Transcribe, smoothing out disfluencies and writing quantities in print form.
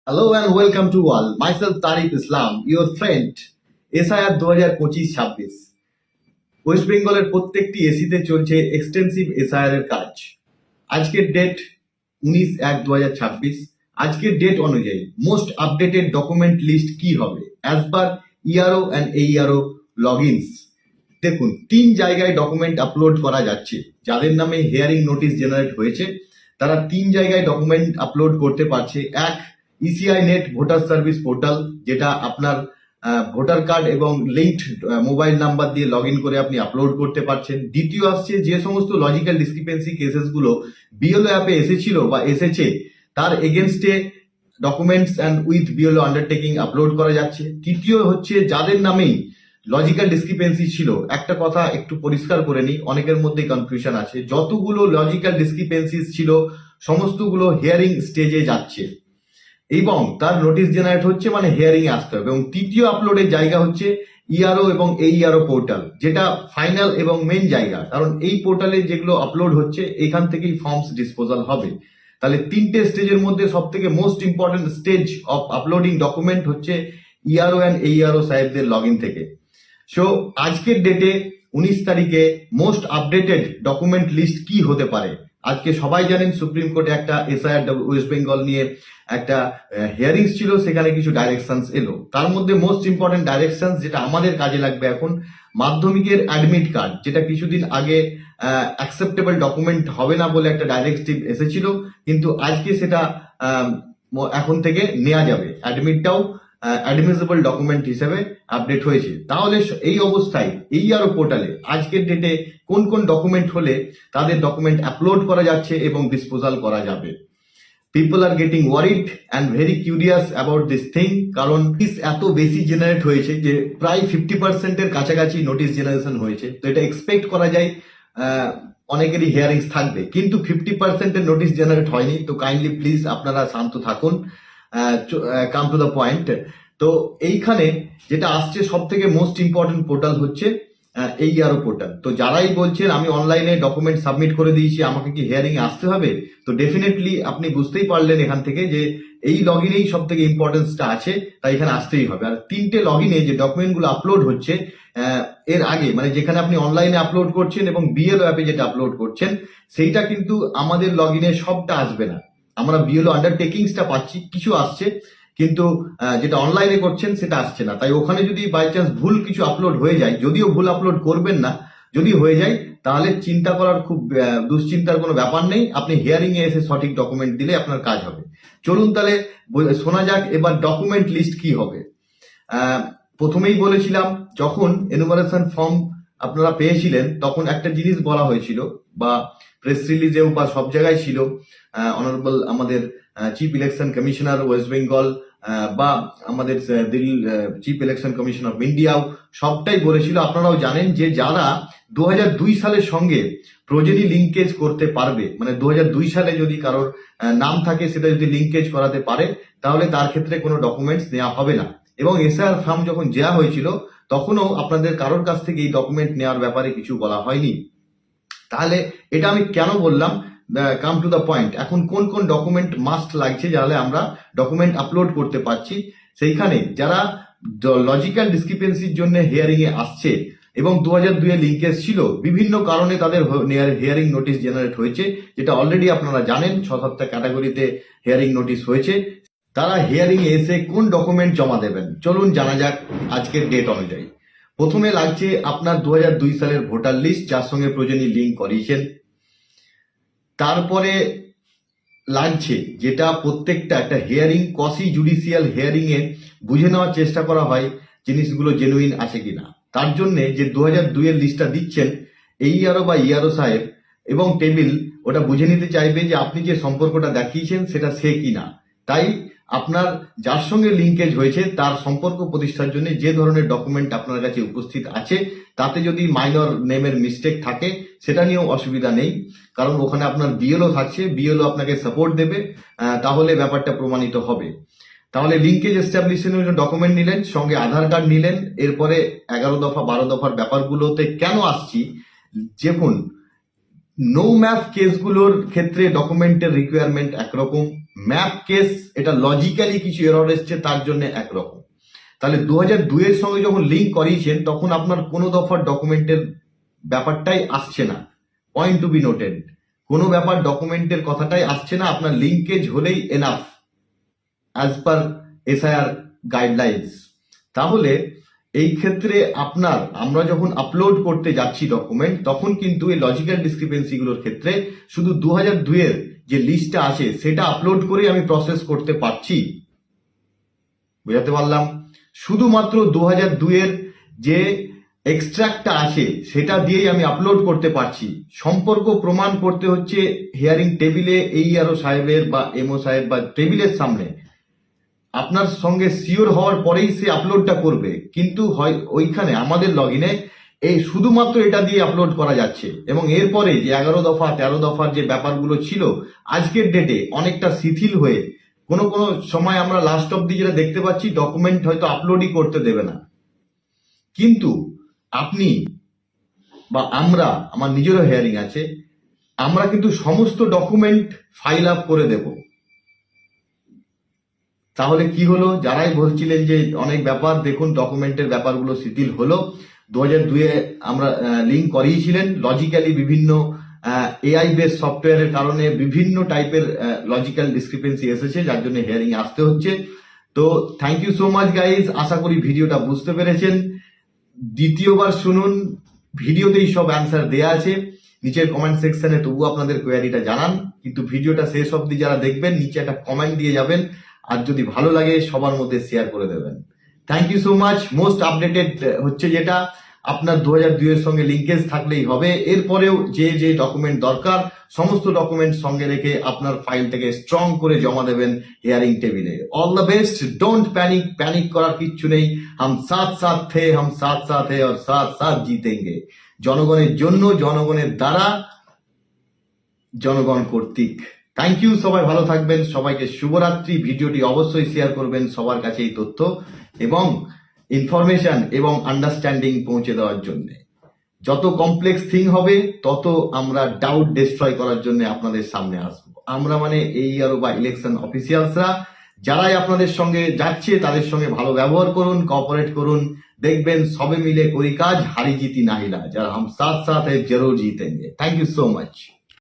Hello and welcome to all. Myself Tariq Islam, your friend. SIR 2025-26 West বেঙ্গলের প্রত্যেকটি এসিতে চলছে এক্সটেন্সিভ এসআইআর এর কাজ। আজকের ডেট 19/1/2026। আজকের ডেট অনুযায়ী মোস্ট আপডেটেড ডকুমেন্ট লিস্ট কি হবে as per ERO and AERO logins. দেখুন, 3 জায়গায় ডকুমেন্ট আপলোড করা যাচ্ছে। যাদের নামে হিয়ারিং নোটিশ জেনারেট হয়েছে তারা 3 জায়গায় ডকুমেন্ট আপলোড করতে পারছে। এক, ECI net voter service portal, যেটা আপনার ভোটার কার্ড এবং লিঙ্কড মোবাইল নাম্বার দিয়ে লগ ইন করে আপনি আপলোড করতে পারছেন। দ্বিতীয় আসছে, যে সমস্ত লজিক্যাল ডিসক্রিপেন্সি কেসেসগুলো বিএলও অ্যাপে এসেছিল বা এসেছে তার এগেনস্টে documents and with BLO undertaking upload করা যাচ্ছে। তৃতীয় হচ্ছে, যাদের নামেই লজিক্যাল ডিসক্রিপেন্সি ছিল, একটা কথা একটু পরিষ্কার করে নিই, অনেকের মধ্যে কনফিউশন আছে, যতগুলো লজিক্যাল ডিসক্রিপেন্সিস ছিল সমস্তগুলো হিয়ারিং স্টেজে যাচ্ছে এবং তার নোটিশ জেনারেট হচ্ছে, মানে হিয়ারিং এ আসতে হবে। এবং তৃতীয় আপলোডের জায়গা হচ্ছে ইআরও এবং এইআরও পোর্টাল, যেটা ফাইনাল এবং মেন জায়গা, কারণ এই পোর্টালে যেগুলো আপলোড হচ্ছে এখান থেকেই ফর্মস ডিসপোজাল হবে। তাহলে 3টে স্টেজের মধ্যে সব থেকে most important stage of uploading document হচ্ছে ইআরও অ্যান্ড এইআরও সাহেবদের লগ ইন থেকে। সো আজকের ডেটে 19 তারিখে মোস্ট আপডেটেড ডকুমেন্ট লিস্ট কি হতে পারে। আজকে সবাই জানেন সুপ্রিম কোর্টে একটা এসআইআর ওয়েস্ট বেঙ্গল নিয়ে একটা হিয়ারিংস ছিল, সেখানে কিছু ডাইরেকশনস এলো। তার মধ্যে মোস্ট ইম্পর্টেন্ট ডাইরেকশনস যেটা আমাদের কাজে লাগবে এখন, মাধ্যমিকের অ্যাডমিট কার্ড, যেটা কিছুদিন আগে অ্যাকসেপ্টেবল ডকুমেন্ট হবে না বলে একটা ডাইরেক্টিভ এসেছিল, কিন্তু আজকে সেটা এখন থেকে নেওয়া যাবে। অ্যাডমিটটাও অ্যাডমিসেবল ডকুমেন্ট হিসেবে আপডেট হয়েছে। তাহলে এই অবস্থায় এইআরও পোর্টালে আজকের ডেটে কোন কোন ডকুমেন্ট হলে তাদের ডকুমেন্ট আপলোড করা যাচ্ছে এবং ডিসপোজাল করা যাবে। People are getting worried and very curious about this thing, কারণ এত বেশি জেনারেট হয়েছে যে প্রায় 50% কাছাকাছি নোটিশ জেনারেশন হয়েছে। তো এটা এক্সপেক্ট করা যায় অনেকেরই হিয়ারিংস থাকবে, কিন্তু 50% নোটিশ জেনারেট হয়নি। তো কাইন্ডলি প্লিজ আপনারা শান্ত থাকুন, কাম টু দ্য পয়েন্ট। তো এইখানে যেটা আসছে সব থেকে মোস্ট ইম্পর্টেন্ট পোর্টাল হচ্ছে এইআরও পোর্টাল। তো যারাই বলছেন আমি অনলাইনে ডকুমেন্ট সাবমিট করে দিয়েছি, আমাকে কি হিয়ারিং এ আসতে হবে, তো ডেফিনেটলি আপনি বুঝতেই পারলেন এখান থেকে যে এই লগ ইনেই সব থেকে ইম্পর্টেন্সটা আছে, তাই এখানে আসতেই হবে। আর 3টে লগ ইনে যে ডকুমেন্টগুলো আপলোড হচ্ছে এর আগে, মানে যেখানে আপনি অনলাইনে আপলোড করছেন এবং বিএলও অ্যাপে যেটা আপলোড করছেন, সেইটা কিন্তু আমাদের লগ ইনে সবটা আসবে না। আমরা বিএলও আন্ডারটেকিংসটা পাচ্ছি, কিছু আসছে, কিন্তু যেটা অনলাইনে করছেন সেটা আসছে না। তাই ওখানে যদি বাই চান্স ভুল কিছু আপলোড হয়ে যায়, যদিও ভুল আপলোড করবেন না, যদি হয়ে যায় তাহলে চিন্তা করার খুব দুশ্চিন্তার কোনো ব্যাপার নেই। আপনি হিয়ারিং এ এসে সঠিক ডকুমেন্ট দিলে আপনার কাজ হবে। চলুন তাহলে শোনা যাক এবার ডকুমেন্ট লিস্ট কি হবে। প্রথমেই বলেছিলাম, যখন এনুমারেশন ফর্ম আপনারা পেয়েছিলেন তখন একটা জিনিস বলা হয়েছিল, বা প্রেস রিলিজেও বা সব জায়গায় ছিল, অনারেবল আমাদের chief election commissioner West Bengal বা আমাদের চিফ ইলেকশন কমিশন অফ ইন্ডিয়াও সবটাই বলেছিল, আপনারাও জানেন, যে যারা 2002 সালের সঙ্গে প্রোজেনি লিঙ্কেজ করতে পারবে, মানে 2002 সালে যদি কারোর নাম থাকে সেটা যদি লিঙ্কেজ করাতে পারে, তাহলে তার ক্ষেত্রে কোনো ডকুমেন্টস নেওয়া হবে না। এবং এসআইআর ফর্ম যখন দেওয়া হয়েছিল তখনও আপনাদের কারোর কাছ থেকে এই ডকুমেন্ট নেওয়ার ব্যাপারে কিছু বলা হয়নি। তাহলে এটা আমি কেন বললাম, কাম টু দ্য পয়েন্ট। এখন কোন কোন ডকুমেন্ট মাস্ট লাগছে যাহলে আমরা ডকুমেন্ট আপলোড করতে পারছি, সেইখানে যারা লজিক্যাল ডিসক্রিপেন্সির জন্য হিয়ারিং এ আসছে এবং 2002 এ লিঙ্কেজ ছিল, বিভিন্ন কারণে তাদের হিয়ারিং নোটিশ জেনারেট হয়েছে, যেটা অলরেডি আপনারা জানেন 6-7টা ক্যাটাগরিতে হিয়ারিং নোটিশ হয়েছে, তারা হিয়ারিং এ এসে কোন ডকুমেন্ট জমা দেবেন চলুন জানা যাক আজকের ডেট অনুযায়ী। প্রথমে লাগছে আপনার 2002 সালের ভোটার লিস্ট, যার সঙ্গে প্রয়োজনীয় লিঙ্ক করিয়েছেন। তারপরে লাগছে, যেটা প্রত্যেকটা একটা হিয়ারিং কসি জুডিশিয়াল হিয়ারিং এ বুঝে নেওয়ার চেষ্টা করা হয় জিনিসগুলো জেনুইন আছে কিনা। তার জন্য যে 2002 এর লিস্টটা দিচ্ছেন এইআরও বা ইআরও সাহেব এবং টেবিল, ওটা বুঝে নিতে চাইবে যে আপনি যে সম্পর্কটা দেখিয়েছেন সেটা সে কিনা। তাই আপনার যার সঙ্গে লিঙ্কেজ হয়েছে তার সম্পর্ক প্রতিষ্ঠার জন্য যে ধরনের ডকুমেন্ট আপনার কাছে উপস্থিত আছে, তাতে যদি মাইনর নেমের মিস্টেক থাকে সেটা নিয়েও অসুবিধা নেই, কারণ ওখানে আপনার বিএলও থাকছে, বিএলও আপনাকে সাপোর্ট দেবে, তাহলে ব্যাপারটা প্রমাণিত হবে। তাহলে লিঙ্কেজ এস্টাবলিশনের জন্য ডকুমেন্ট নিলেন, সঙ্গে আধার কার্ড নিলেন। এরপরে 11 দফা 12 দফার ব্যাপারগুলোতে কেন আসছি, দেখুন নো ম্যাপ কেসগুলোর ক্ষেত্রে ডকুমেন্টের রিকোয়ারমেন্ট একরকম, ম্যাপ কেস এটা লজিক্যালি কিছু এরর এসছে তার জন্য একরকম। তাহলে 2002 এর সঙ্গে যখন লিঙ্ক করিয়েছেন তখন আপনার কোনো দফার ডকুমেন্টের ব্যাপারটাই আসছে না। পয়েন্ট টু বি নোটেড, কোনো ব্যাপার ডকুমেন্টের কথাটাই আসছে না, আপনার লিঙ্কেজ হলেই enough as per SIR guidelines. তাহলে এই ক্ষেত্রে আমরা যখন আপলোড করতে যাচ্ছি ডকুমেন্ট, তখন কিন্তু এই লজিক্যাল ডিসক্রিপেন্সি গুলোর ক্ষেত্রে শুধু 2002 এর যে লিস্টটা আছে সেটা আপলোড করে আমি প্রসেস করতে পারছি। বুঝাতে পারলাম? শুধুমাত্র 2002 এর যে এক্সট্রাক্টটা আছে সেটা দিয়েই আমি আপলোড করতে পারছি। সম্পর্ক প্রমাণ করতে হচ্ছে হিয়ারিং টেবিলে এইআরও সাহেবের বা এমও সাহেব বা টেবিলের সামনে আপনার সঙ্গে সিওর হওয়ার পরেই সে আপলোডটা করবে, কিন্তু হয় ওইখানে আমাদের লগ ইনে এই শুধুমাত্র এটা দিয়ে আপলোড করা যাচ্ছে। এবং এরপরে যে 11 দফা 13 দফার যে ব্যাপারগুলো ছিল আজকের ডেটে অনেকটা শিথিল হয়ে কোনো কোনো সময় আমরা লাস্ট অব্দি যেটা দেখতে পাচ্ছি ডকুমেন্ট হয়তো আপলোডই করতে দেবে না। কিন্তু আপনি বা আমার নিজেরও হিয়ারিং আছে, আমরা কিন্তু সমস্ত ডকুমেন্ট ফাইল আপ করে দেব। তাহলে কি হলো, যারাই বলছিলেন যে অনেক ব্যাপার, দেখুন ডকুমেন্টের ব্যাপারগুলো শিথিল হলো। 2002 আমরা লিঙ্ক করিয়েছিলেন, লজিক্যালি বিভিন্ন এআই বেস সফটওয়্যারের কারণে বিভিন্ন টাইপের লজিক্যাল ডিসক্রিপেন্সি এসেছে, যার জন্য হিয়ারিং আসতে হচ্ছে। তো thank you so much guys, আশা করি ভিডিওটা বুঝতে পেরেছেন। দ্বিতীয়বার শুনুন, ভিডিওতেই সব অ্যান্সার দেয়া আছে, নিচের কমেন্ট সেকশনে তবু আপনাদের কোয়ারিটা জানান, কিন্তু ভিডিওটা শেষ অবধি যারা দেখবেন নিচে একটা কমেন্ট দিয়ে যাবেন, আর যদি ভালো লাগে সবার মধ্যে শেয়ার করে দেবেন। Thank you so much. Most updated হচ্ছে যেটা আপনার 2002 এর সঙ্গে লিঙ্কেজ থাকলেই হবে। এরপরেও যে যে ডকুমেন্ট দরকার সমস্ত ডকুমেন্ট সঙ্গে রেখে আপনার ফাইলটাকে স্ট্রং করে জমা দেবেন হিয়ারিং টেবিলে। All the best, don't panic করার কিচ্ছু নেই। হাম সাথ সাথ থে, হাম সাথ সাথ হে, আর সাথ সাথ জিতেঙ্গে। জনগণের জন্য, জনগণের দ্বারা, জনগণ কর্তৃক। থ্যাংক ইউ, সবাই ভালো থাকবেন, সবাইকে শুভরাত্রি। ভিডিওটি অবশ্যই শেয়ার করবেন সবার কাছে এই তথ্য এবং ইনফরমেশন এবং আন্ডারস্ট্যান্ডিং পৌঁছে দেওয়ার জন্য। যত কমপ্লেক্স থিং হবে তত আমরা ডাউট ডিস্ট্রয় করার জন্য আপনাদের সামনে আসবো। আমরা মানে এইআরও বা ইলেকশন অফিসিয়ালসরা যারাই আপনাদের সঙ্গে যাচ্ছে তাদের সঙ্গে ভালো ব্যবহার করুন, কোঅপারেট করুন, দেখবেন সবে মিলে করি কাজ, হারি জিতি নাহিলা, যারা হাম সাথ সাথ হে জরুর জিতেঙ্গে। Thank you so much.